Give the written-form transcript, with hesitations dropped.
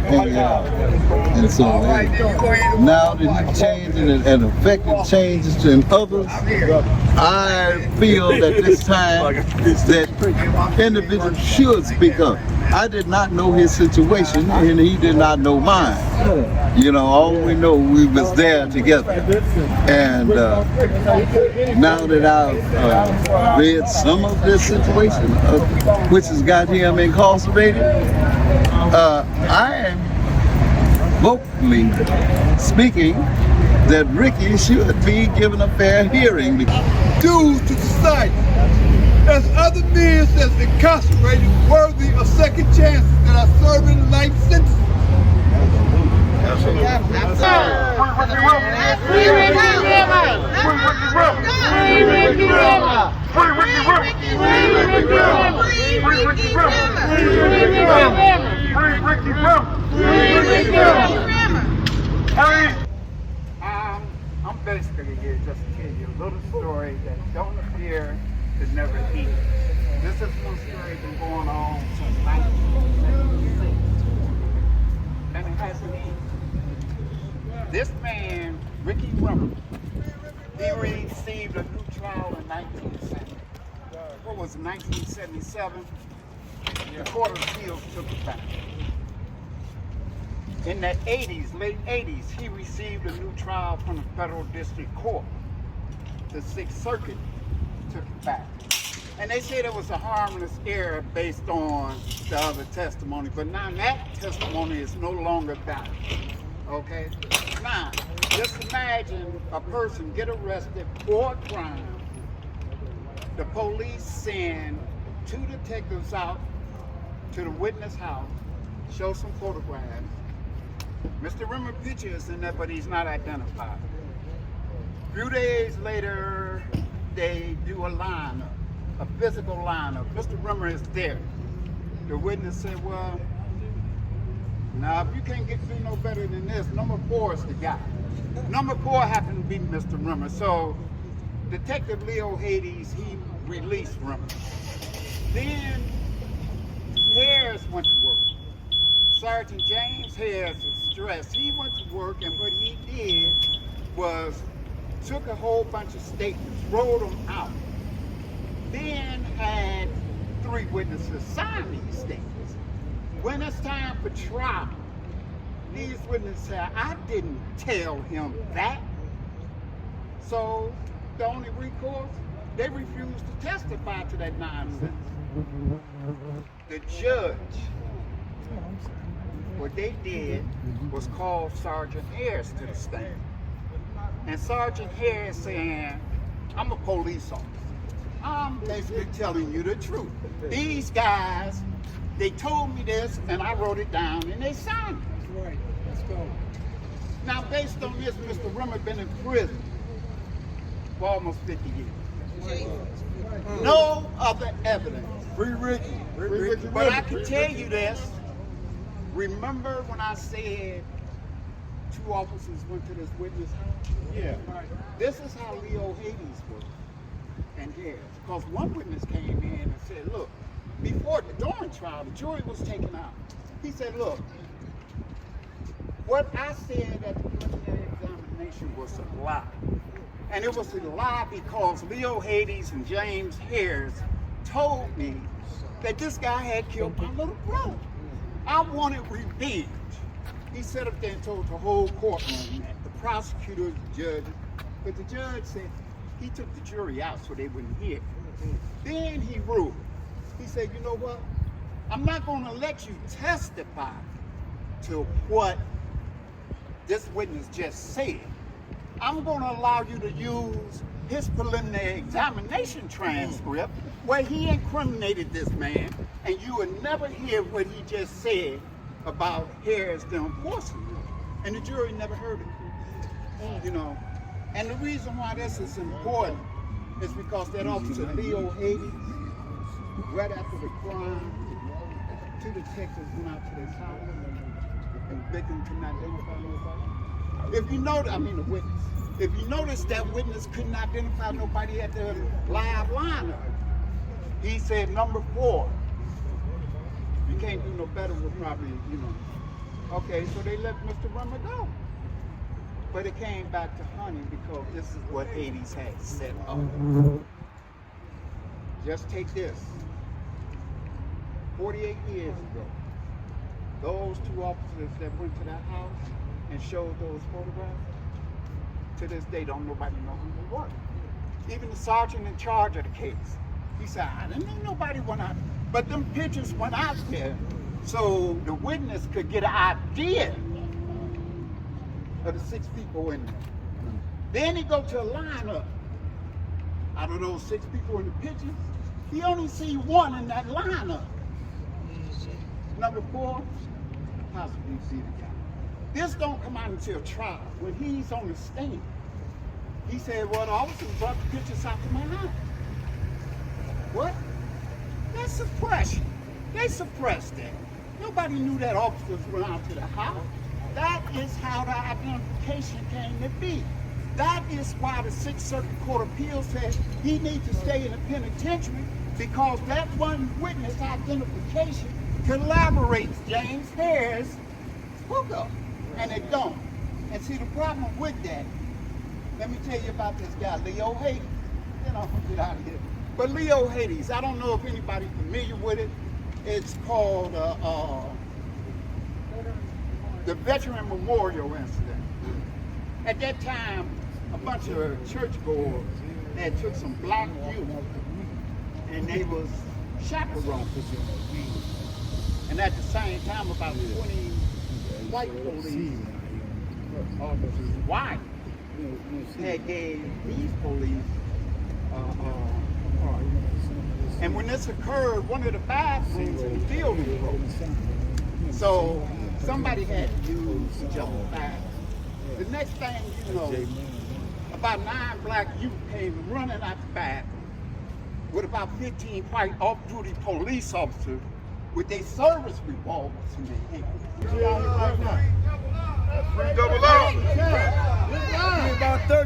And so now that he's changing and affecting changes in others, I feel that this time that individuals should speak up. I did not know his situation, and he did not know mine. You know, all we know, we was there together. And now that I've read some of this situation, which has got him incarcerated, I am vocally speaking that Ricky should be given a fair hearing. Dues to society. As other men that's incarcerated worthy of second chances that are serving life sentences. Absolutely. Free Ricky Rimmer! Free Ricky Rimmer! Free Ricky Rimmer! Free Ricky Rimmer! Free Ricky Rimmer! Free Ricky Rimmer! Free Ricky Rimmer! Free Ricky Rimmer! I'm basically here just to tell you a little story that don't appear to never eat. This is one story been going on since 1976, and it hasn't eaten. This man, Ricky Rimmer, he received a new trial in 1970. What was it, 1977? The Court of Appeals took it back. In the 80s, late 80s, he received a new trial from the Federal District Court. The Sixth Circuit took it back. And they said it was a harmless error based on the other testimony, but now that testimony is no longer valid, okay? Now, just imagine a person get arrested for a crime. The police send 2 detectives out to the witness house, show some photographs. Mr. Rimmer picture is in there, but he's not identified. A few days later, they do a lineup, a physical lineup. Mr. Rimmer is there. The witness said, well, now if you can't get through no better than this, number 4 is the guy. Number 4 happened to be Mr. Rimmer. So Detective Leo Hades, he released Rimmer. Then Harris went to work. Sergeant James Harris was stressed. He went to work, and what he did was took a whole bunch of statements, wrote them out, then had 3 witnesses sign these statements. When it's time for trial, these witnesses said, I didn't tell him that. So the only recourse, they refused to testify to that nonsense. The judge, what they did was call Sergeant Harris to the stand. And Sergeant Harris saying, I'm a police officer. I'm basically telling you the truth. These guys, they told me this, and I wrote it down, and they signed it. That's right. Let's go. Now, based on this, Mr. Rimmer been in prison for almost 50 years. No other evidence. Free Ricky. Free Ricky. But I can tell you this. Remember when I said 2 officers went to this witness house? Yeah. This is how Leo Hades worked. And Harris, because one witness came in and said, look, during trial, the jury was taken out. He said, look, what I said at the preliminary examination was a lie. And it was a lie because Leo Hades and James Harris told me that this guy had killed my little brother. I wanted revenge. He sat up there and told the whole courtroom that, the prosecutor, the judge, but the judge said he took the jury out so they wouldn't hear. Then he ruled. He said, you know what? I'm not going to let you testify to what this witness just said. I'm going to allow you to use his preliminary examination transcript where he incriminated this man, and you would never hear what he just said about Harris the enforcer. And the jury never heard it. You know. And the reason why this is important is because that officer Leo Hades, right after the crime, 2 detectives went out to this house and the victim could not identify nobody. If you know, the witness. If you notice, that witness couldn't identify nobody at the live lineup. He said number 4. You can't do no better with probably, Okay, so they let Mr. Rimmer go. But it came back to hunting because this is what Hades had set up. Just take this. 48 years ago, those two officers that went to that house and showed those photographs, to this day, don't nobody know who they were. Even the sergeant in charge of the case, he said, I didn't think nobody went out. But them pictures went out there so the witness could get an idea of the 6 people in there. Then he go to a lineup. Out of those 6 people in the pictures, he only see 1 in that lineup. Number 4, possibly see the guy. This don't come out until trial. When he's on the stand, he said, well, the officers brought the pictures out to my house. What? That's suppression. They suppressed that. Nobody knew that officers went out to the house. That is how the identification came to be. That is why the 6th Circuit Court of Appeals said he needs to stay in the penitentiary, because that one witness identification collaborates James Hare's hookup, and it don't. And see, the problem with that, let me tell you about this guy, Leo Hades. Then I'm gonna get out of here. But Leo Hades, I don't know if anybody's familiar with it. It's called the Veteran Memorial Incident. At that time, a bunch of churchgoers had took some black youth and they was chaperones. And at the same time, about 20 white police, white, had gave these police and when this occurred, one of the bathrooms in the building broke. So somebody had to use the bathroom. The next thing you know, about 9 black youth came running out the bathroom with about 15 white off-duty police officers with their service revolvers in their hands. Double up. About 30.